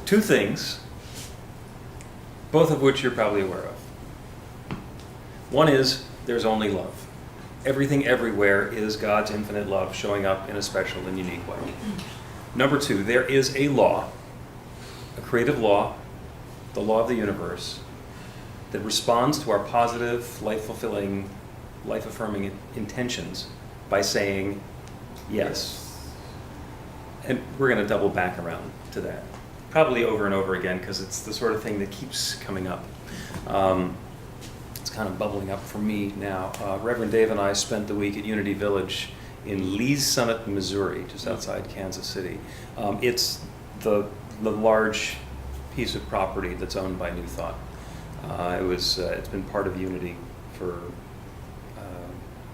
two things, both of which you're probably aware of. One is there's only love. Everything everywhere is God's infinite love showing up in a special and unique way. Number two, there is a law, a creative law, the law of the universe, that responds to our positive, life-fulfilling, life-affirming intentions by saying yes. And we're going to double back around to that, probably over and over again, because it's the sort of thing that keeps coming up. It's kind of bubbling up for me now. Reverend Dave and I spent the week at Unity Village in Lee's Summit, Missouri, just outside Kansas City. It's the large piece of property that's owned by New Thought. It's been part of Unity for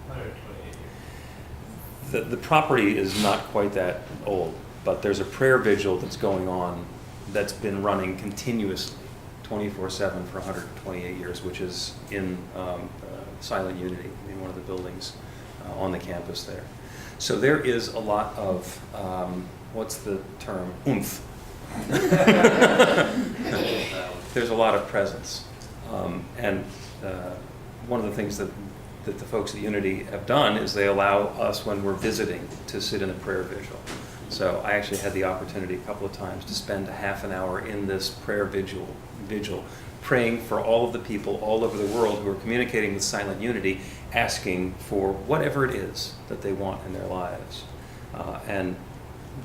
128 years. the property is not quite that old, but there's a prayer vigil that's going on that's been running continuously 24/7 for 128 years, which is in Silent Unity in one of the buildings on the campus there. So there is a lot of, what's the term? Oomph. There's a lot of presence. And one of the things that the folks at Unity have done is they allow us, when we're visiting, to sit in a prayer vigil. So I actually had the opportunity a couple of times to spend a half an hour in this prayer vigil, praying for all of the people all over the world who are communicating with Silent Unity, asking for whatever it is that they want in their lives. And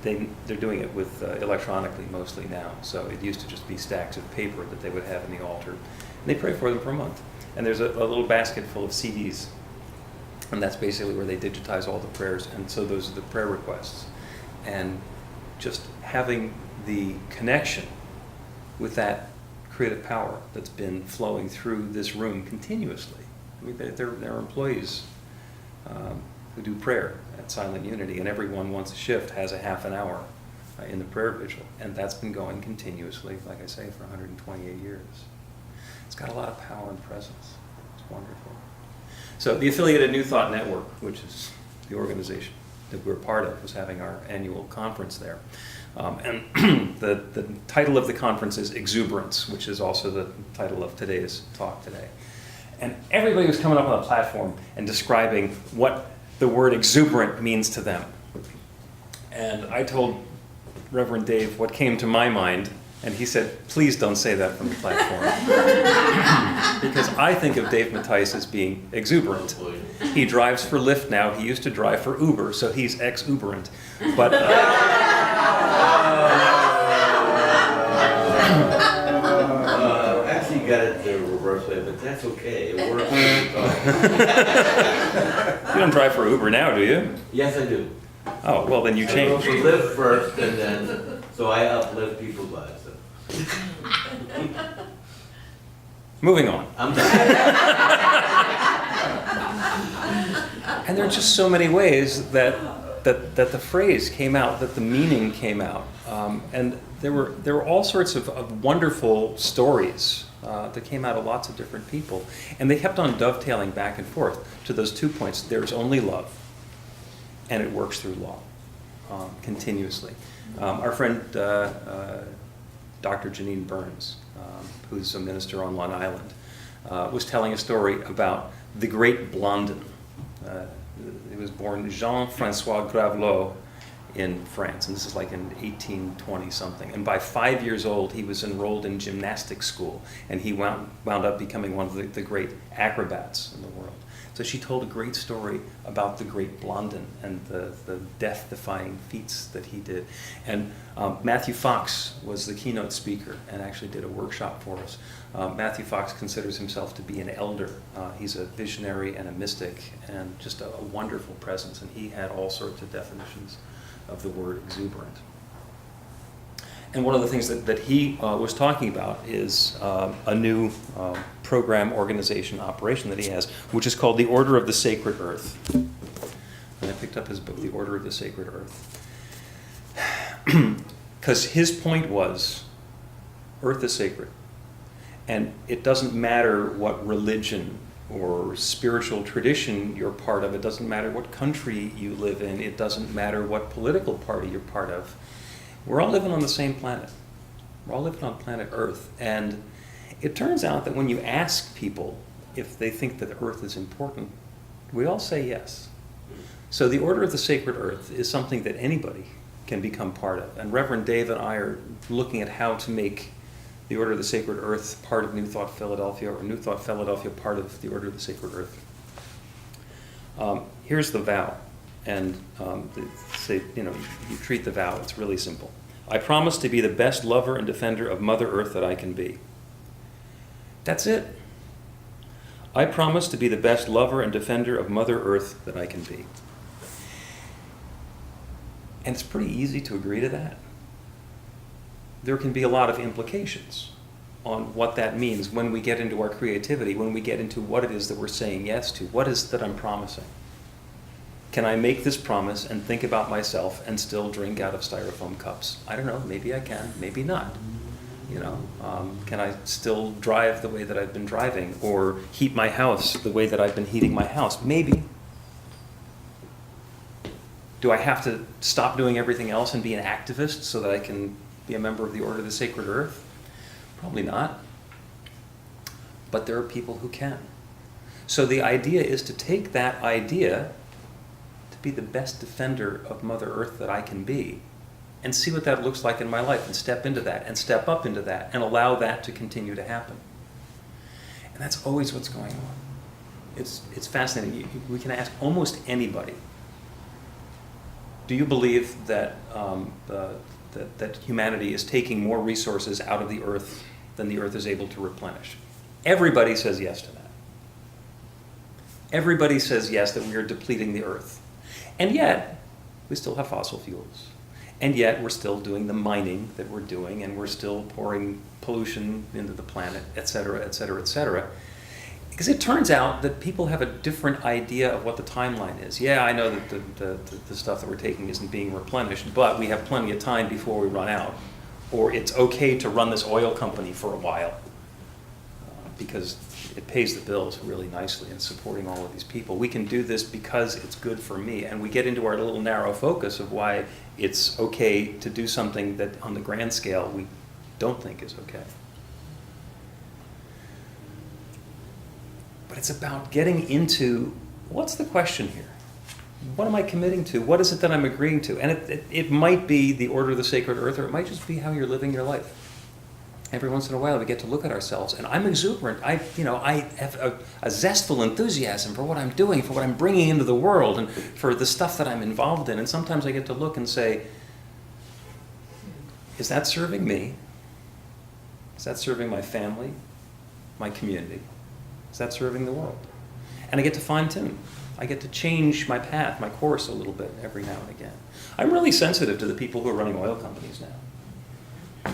they're doing it with electronically mostly now. So it used to just be stacks of paper that they would have in the altar. And they pray for them for a month. And there's a little basket full of CDs. And that's basically where they digitize all the prayers. And so those are the prayer requests. And just having the connection with that creative power that's been flowing through this room continuously. I mean, there are employees who do prayer at Silent Unity, and everyone, once a shift, has a half an hour in the prayer vigil. And that's been going continuously, like I say, for 128 years. It's got a lot of power and presence. It's wonderful. So the affiliated New Thought Network, which is the organization that we're part of, was having our annual conference there. And the title of the conference is Exuberance, which is also the title of today's talk today. And everybody was coming up on the platform and describing what the word exuberant means to them. And I told Reverend Dave what came to my mind, and he said, please don't say that from the platform. Because I think of Dave Mattice as being exuberant. He drives for Lyft now. He used to drive for Uber, so he's exuberant. But actually, you got it the reverse way, but that's okay. It works. You don't drive for Uber now, do you? Yes, I do. Oh, well, then you I change. go for Lyft first, and then so I uplift people's lives. So. Moving on. I'm done. And there are just so many ways that the phrase came out, that the meaning came out. And there were all sorts of wonderful stories that came out of lots of different people. And they kept on dovetailing back and forth to those 2 points. There's only love, and it works through law continuously. Our friend Dr. Janine Burns, who's a minister on Long Island, was telling a story about the great Blondin. He was born Jean-Francois Gravelot in France, and this is like in 1820 something. And by 5 years old, he was enrolled in gymnastics school, and he wound up becoming one of the great acrobats in the world. So she told a great story about the great Blondin and the death-defying feats that he did. And Matthew Fox was the keynote speaker and actually did a workshop for us. Matthew Fox considers himself to be an elder. He's a visionary and a mystic and just a wonderful presence. And he had all sorts of definitions of the word exuberant. And one of the things that he was talking about is a new program, organization, operation that he has, which is called the Order of the Sacred Earth. And I picked up his book, The Order of the Sacred Earth. Because his point was, Earth is sacred. And it doesn't matter what religion or spiritual tradition you're part of. It doesn't matter what country you live in. It doesn't matter what political party you're part of. We're all living on the same planet. We're all living on planet Earth. And it turns out that when you ask people if they think that Earth is important, we all say yes. So the Order of the Sacred Earth is something that anybody can become part of. And Reverend Dave and I are looking at how to make the Order of the Sacred Earth part of New Thought Philadelphia, or New Thought Philadelphia part of the Order of the Sacred Earth. Here's the vow. And say, you treat the vow. It's really simple. I promise to be the best lover and defender of Mother Earth that I can be. That's it. I promise to be the best lover and defender of Mother Earth that I can be. And it's pretty easy to agree to that. There can be a lot of implications on what that means when we get into our creativity, when we get into what it is that we're saying yes to. What is it that I'm promising? Can I make this promise and think about myself and still drink out of styrofoam cups? I don't know. Maybe I can. Maybe not. Can I still drive the way that I've been driving, or heat my house the way that I've been heating my house? Maybe. Do I have to stop doing everything else and be an activist so that I can be a member of the Order of the Sacred Earth? Probably not. But there are people who can. So the idea is to take that idea, to be the best defender of Mother Earth that I can be, and see what that looks like in my life, and step into that, and step up into that, and allow that to continue to happen. And that's always what's going on. It's fascinating. We can ask almost anybody, do you believe that, that humanity is taking more resources out of the earth than the earth is able to replenish? Everybody says yes to that. Everybody says yes, that we are depleting the earth. And yet, we still have fossil fuels. And yet, we're still doing the mining that we're doing, and we're still pouring pollution into the planet, et cetera, et cetera, et cetera. Because it turns out that people have a different idea of what the timeline is. Yeah, I know that the stuff that we're taking isn't being replenished, but we have plenty of time before we run out. Or it's okay to run this oil company for a while, because it pays the bills really nicely in supporting all of these people. We can do this because it's good for me. And we get into our little narrow focus of why it's okay to do something that on the grand scale we don't think is okay. But it's about getting into, what's the question here? What am I committing to? What is it that I'm agreeing to? And it might be the Order of the Sacred Earth, or it might just be how you're living your life. Every once in a while we get to look at ourselves, and I'm exuberant. I have a zestful enthusiasm for what I'm doing, for what I'm bringing into the world, and for the stuff that I'm involved in. And sometimes I get to look and say, is that serving me? Is that serving my family, my community? Is that serving the world? And I get to fine-tune. I get to change my path, my course a little bit every now and again. I'm really sensitive to the people who are running oil companies now.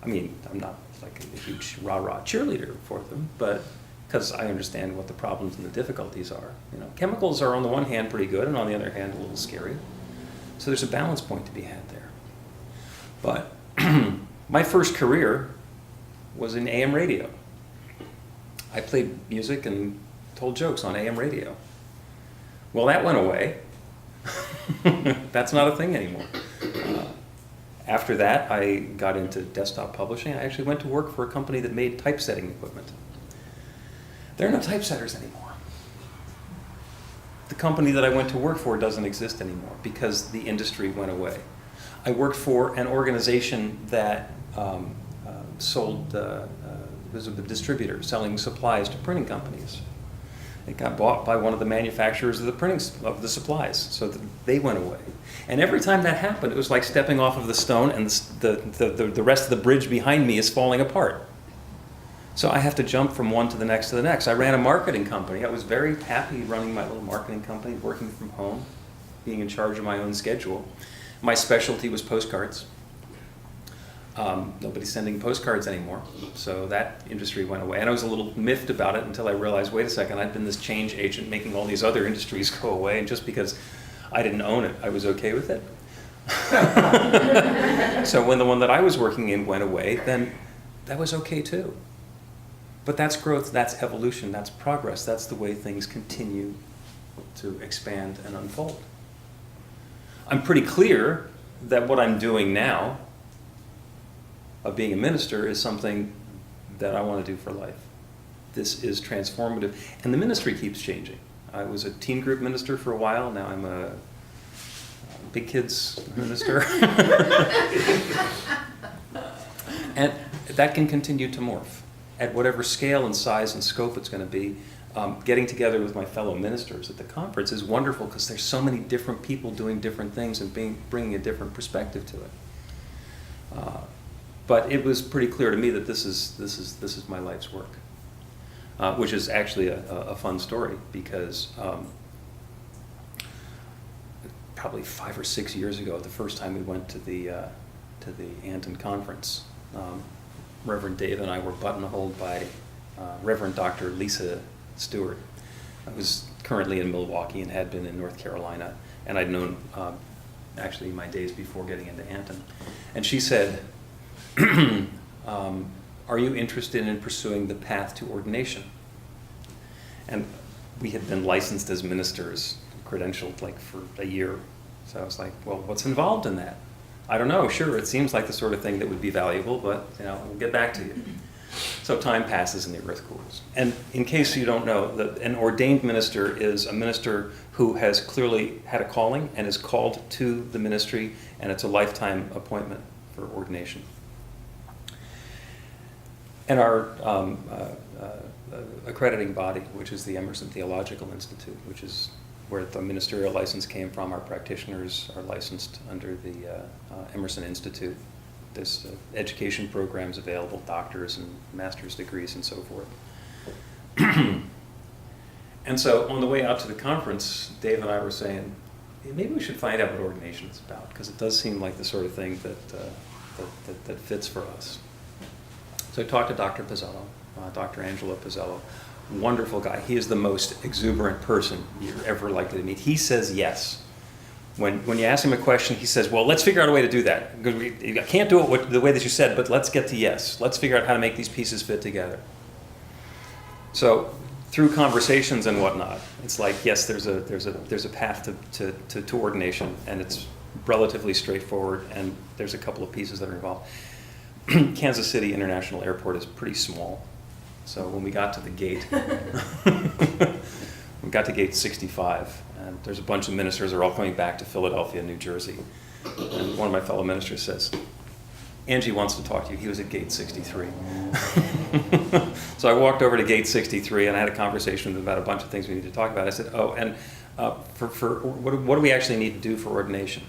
I mean, I'm not like a huge rah-rah cheerleader for them, but because I understand what the problems and the difficulties are. Chemicals are on the one hand pretty good, and on the other hand a little scary. So there's a balance point to be had there. But my first career was in AM radio. I played music and told jokes on AM radio. Well, that went away. That's not a thing anymore. After that, I got into desktop publishing. I actually went to work for a company that made typesetting equipment. There are no typesetters anymore. The company that I went to work for doesn't exist anymore because the industry went away. I worked for an organization that sold, was a distributor selling supplies to printing companies. It got bought by one of the manufacturers of the supplies, so that they went away. And every time that happened, it was like stepping off of the stone, and the rest of the bridge behind me is falling apart. So I have to jump from one to the next to the next. I ran a marketing company. I was very happy running my little marketing company, working from home, being in charge of my own schedule. My specialty was postcards. Nobody's sending postcards anymore, so that industry went away. And I was a little miffed about it until I realized, wait a second, I've been this change agent making all these other industries go away, and just because I didn't own it, I was okay with it. So when the one that I was working in went away, then that was okay too. But that's growth, that's evolution, that's progress, that's the way things continue to expand and unfold. I'm pretty clear that what I'm doing now of being a minister is something that I want to do for life. This is transformative, and the ministry keeps changing. I was a teen group minister for a while. Now I'm a big kids minister. And that can continue to morph at whatever scale and size and scope it's going to be. Getting together with my fellow ministers at the conference is wonderful because there's so many different people doing different things and bringing a different perspective to it. But it was pretty clear to me that this is my life's work, which is actually a fun story because probably 5 or 6 years ago, the first time we went to the ANTN Conference, Reverend Dave and I were buttonholed by Reverend Dr. Lisa Stewart, who's currently in Milwaukee and had been in North Carolina, and I'd known actually my days before getting into ANTN. And she said, are you interested in pursuing the path to ordination? And we had been licensed as ministers, credentialed like for a year. So I was like, well, what's involved in that? I don't know, sure, it seems like the sort of thing that would be valuable, but we'll get back to you. So time passes and the earth cools. And in case you don't know, an ordained minister is a minister who has clearly had a calling and is called to the ministry, and it's a lifetime appointment for ordination. And our accrediting body, which is the Emerson Theological Institute, which is where the ministerial license came from. Our practitioners are licensed under the Emerson Institute. There's education programs available, doctors and master's degrees and so forth. And so on the way out to the conference, Dave and I were saying, hey, maybe we should find out what ordination is about, because it does seem like the sort of thing that fits for us. So I talked to Dr. Pizzello, Dr. Angelo Pizzello. Wonderful guy. He is the most exuberant person you're ever likely to meet. He says yes. When you ask him a question, he says, well, let's figure out a way to do that. I can't do it the way that you said, but let's get to yes. Let's figure out how to make these pieces fit together. So through conversations and whatnot, it's like, yes, there's a path to ordination, and it's relatively straightforward, and there's a couple of pieces that are involved. Kansas City International Airport is pretty small. So when we got to the gate, we got to gate 65, and there's a bunch of ministers that are all coming back to Philadelphia, New Jersey. And one of my fellow ministers says, Angie wants to talk to you. He was at gate 63. So I walked over to gate 63, and I had a conversation with him about a bunch of things we need to talk about. I said, oh, and what do we actually need to do for ordination?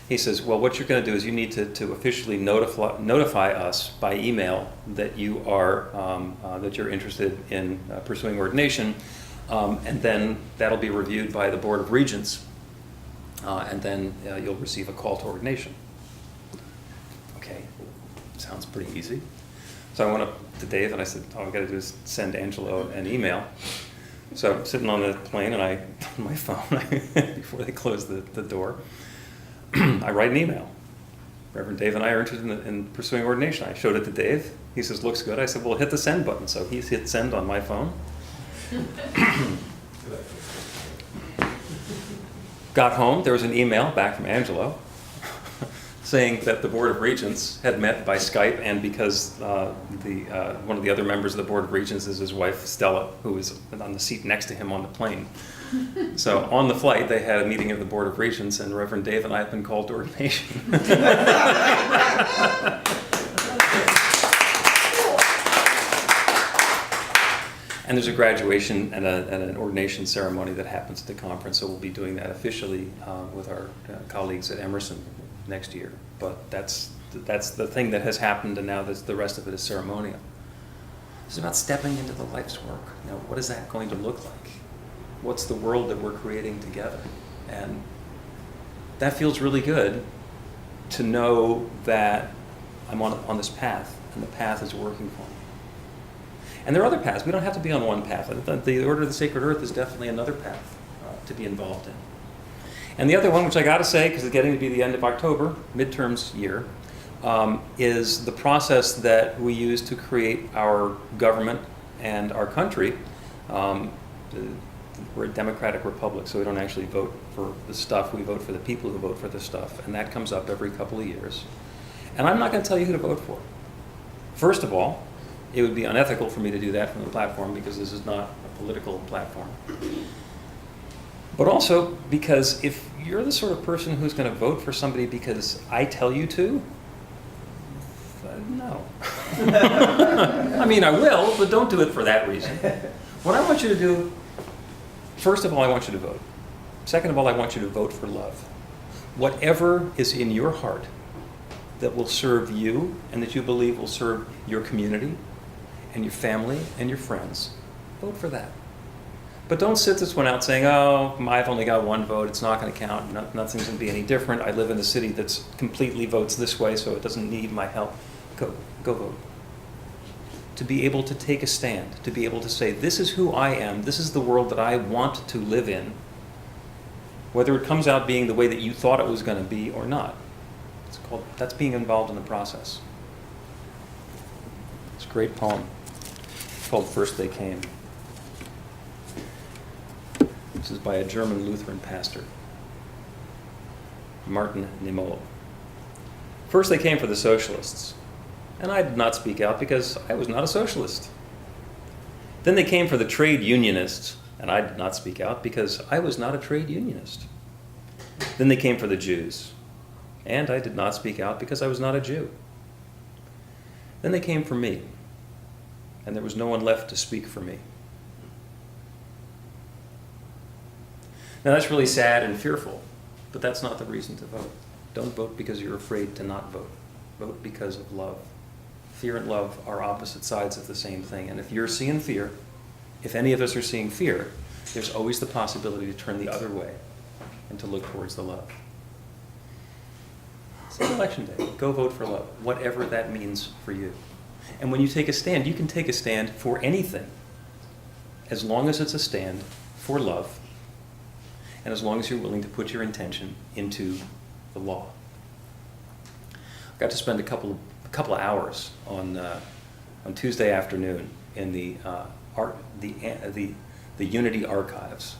He says, well, what you're going to do is you need to officially notify us by email that you are that you're interested in pursuing ordination, and then that'll be reviewed by the Board of Regents, and then you'll receive a call to ordination. Okay, sounds pretty easy. So I went up to Dave and I said, all I've got to do is send Angelo an email. So I'm sitting on the plane and on my phone before they close the door. I write an email. Reverend Dave and I are interested in pursuing ordination. I showed it to Dave. He says, looks good. I said, well, hit the send button. So he's hit send on my phone. Got home. There was an email back from Angelo saying that the Board of Regents had met by Skype, and because one of the other members of the Board of Regents is his wife, Stella, who was on the seat next to him on the plane. So on the flight, they had a meeting of the Board of Regents, and Reverend Dave and I have been called to ordination. And there's a graduation and an ordination ceremony that happens at the conference, so we'll be doing that officially with our colleagues at Emerson next year. But that's the thing that has happened, and now the rest of it is ceremonial. It's about stepping into the life's work. What is that going to look like? What's the world that we're creating together? And that feels really good to know that I'm on this path, and the path is working for me. And there are other paths. We don't have to be on one path. The Order of the Sacred Earth is definitely another path to be involved in. And the other one, which I got to say, because it's getting to be the end of October, midterms year, is the process that we use to create our government and our country. We're a democratic republic, so we don't actually vote for the stuff. We vote for the people who vote for the stuff. And that comes up every couple of years. And I'm not going to tell you who to vote for. First of all, it would be unethical for me to do that from the platform because this is not a political platform. But also because if you're the sort of person who's going to vote for somebody because I tell you to, no. I mean, I will, but don't do it for that reason. What I want you to do, first of all, I want you to vote. Second of all, I want you to vote for love. Whatever is in your heart that will serve you and that you believe will serve your community and your family and your friends, vote for that. But don't sit this one out saying, oh, I've only got one vote, it's not going to count, nothing's going to be any different. I live in a city that's completely votes this way, so it doesn't need my help. Go vote. To be able to take a stand, to be able to say, this is who I am, this is the world that I want to live in, whether it comes out being the way that you thought it was going to be or not. That's being involved in the process. It's a great poem called First They Came. This is by a German Lutheran pastor, Martin Niemöller. First they came for the socialists, and I did not speak out because I was not a socialist. Then they came for the trade unionists, and I did not speak out because I was not a trade unionist. Then they came for the Jews, and I did not speak out because I was not a Jew. Then they came for me, and there was no one left to speak for me. Now that's really sad and fearful, but that's not the reason to vote. Don't vote because you're afraid to not vote. Vote because of love. Fear and love are opposite sides of the same thing, and if you're seeing fear, if any of us are seeing fear, there's always the possibility to turn the other way and to look towards the love. It's election day. Go vote for love, whatever that means for you. And when you take a stand, you can take a stand for anything, as long as it's a stand for love, and as long as you're willing to put your intention into the law. I got to spend a couple of hours on Tuesday afternoon in the Unity archives.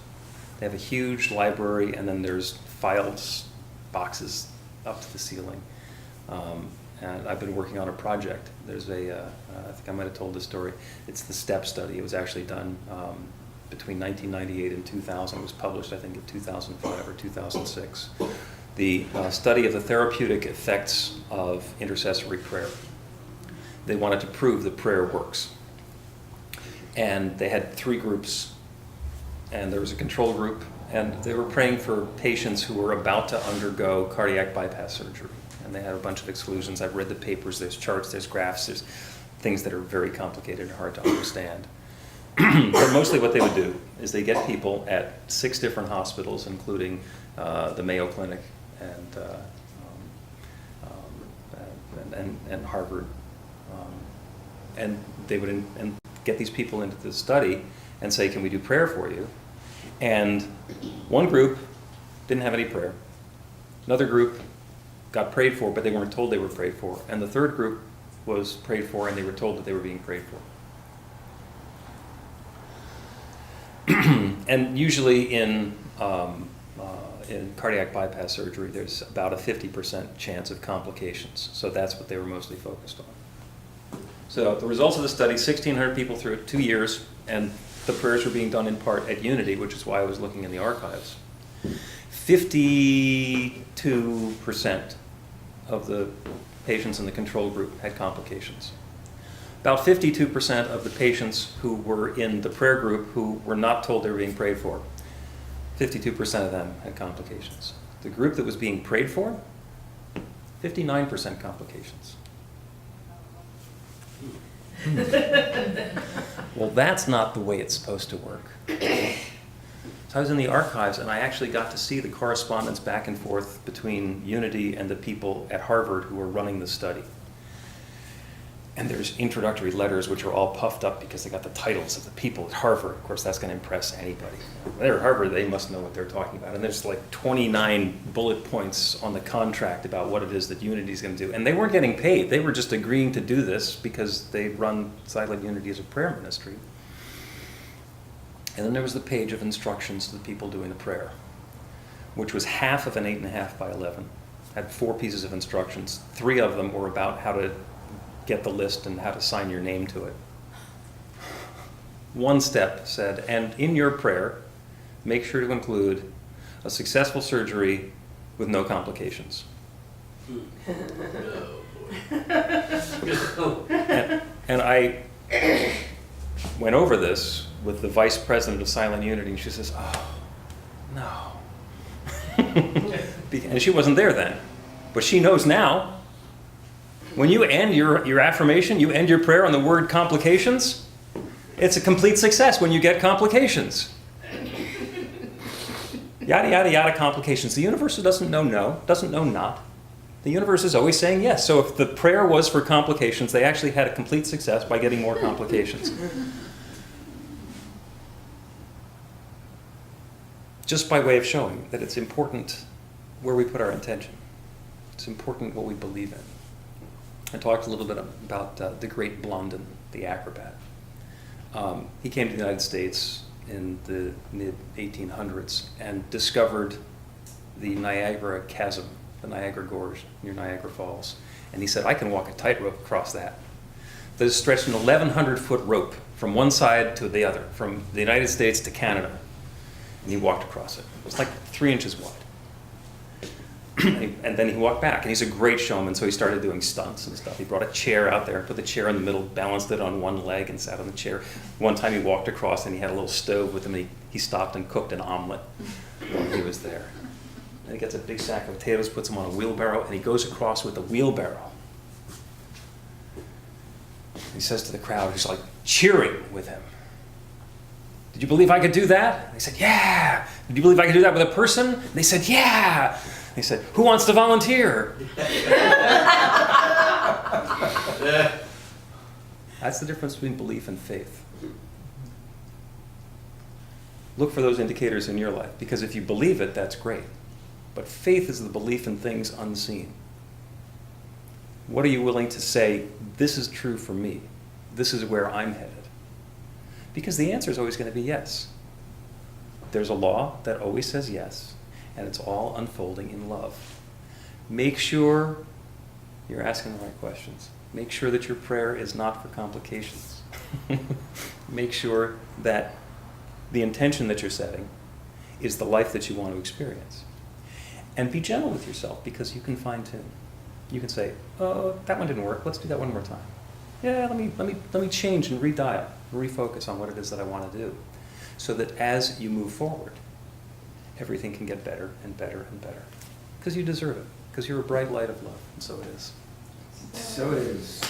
They have a huge library, and then there's files, boxes up to the ceiling. And I've been working on a project. There's I think I might have told this story. It's the STEP study. It was actually done between 1998 and 2000. It was published, I think, in 2005 or 2006. The study of the therapeutic effects of intercessory prayer. They wanted to prove that prayer works. And they had 3 groups, and there was a control group, and they were praying for patients who were about to undergo cardiac bypass surgery. And they had a bunch of exclusions. I've read the papers, there's charts, there's graphs, there's things that are very complicated and hard to understand. But mostly what they would do is they get people at 6 different hospitals, including the Mayo Clinic and Harvard, and they would and get these people into the study and say, can we do prayer for you? And one group didn't have any prayer. Another group got prayed for, but they weren't told they were prayed for. And the third group was prayed for, and they were told that they were being prayed for. And usually in cardiac bypass surgery, there's about a 50% chance of complications. So that's what they were mostly focused on. So the results of the study, 1,600 people through 2 years, and the prayers were being done in part at Unity, which is why I was looking in the archives. 52% of the patients in the control group had complications. About 52% of the patients who were in the prayer group who were not told they were being prayed for, 52% of them had complications. The group that was being prayed for, 59% complications. Well, that's not the way it's supposed to work. So I was in the archives, and I actually got to see the correspondence back and forth between Unity and the people at Harvard who were running the study. And there's introductory letters which are all puffed up because they got the titles of the people at Harvard. Of course, that's going to impress anybody. When they're at Harvard, they must know what they're talking about. And there's like 29 bullet points on the contract about what it is that Unity is going to do. And they weren't getting paid. They were just agreeing to do this because they run Silent Unity as a prayer ministry. And then there was the page of instructions to the people doing the prayer, which was half of an 8.5 by 11. Had 4 pieces of instructions. 3 of them were about how to get the list and how to sign your name to it. One step said, and in your prayer, make sure to include a successful surgery with no complications. And I went over this with the vice president of Silent Unity, and she says, oh, no. And she wasn't there then, but she knows now. When you end your affirmation, you end your prayer on the word complications, it's a complete success when you get complications. Yada, yada, yada, complications. The universe doesn't know no, doesn't know not. The universe is always saying yes. So if the prayer was for complications, they actually had a complete success by getting more complications. Just by way of showing that it's important where we put our intention. It's important what we believe in. I talked a little bit about the great Blondin, the acrobat. He came to the United States in the mid-1800s and discovered the Niagara Chasm, the Niagara Gorge near Niagara Falls. And he said, I can walk a tightrope across that. There's stretched an 1,100-foot rope from one side to the other, from the United States to Canada. And he walked across it. It was like 3 inches wide. And then he walked back, and he's a great showman, so he started doing stunts and stuff. He brought a chair out there, put the chair in the middle, balanced it on one leg, and sat on the chair. One time he walked across, and he had a little stove with him, and he stopped and cooked an omelet while he was there. And he gets a big sack of potatoes, puts them on a wheelbarrow, and he goes across with the wheelbarrow. He says to the crowd, who's like cheering with him, did you believe I could do that? And they said, yeah. Did you believe I could do that with a person? And they said, yeah. And he said, who wants to volunteer? That's the difference between belief and faith. Look for those indicators in your life, because if you believe it, that's great. But faith is the belief in things unseen. What are you willing to say, this is true for me? This is where I'm headed. Because the answer is always going to be yes. There's a law that always says yes, and it's all unfolding in love. Make sure you're asking the right questions. Make sure that your prayer is not for complications. Make sure that the intention that you're setting is the life that you want to experience. And be gentle with yourself, because you can fine-tune. You can say, oh, that one didn't work. Let's do that one more time. Yeah, let me change and redial, refocus on what it is that I want to do, so that as you move forward, everything can get better and better and better. Because you deserve it. Because you're a bright light of love, and so it is. So it is.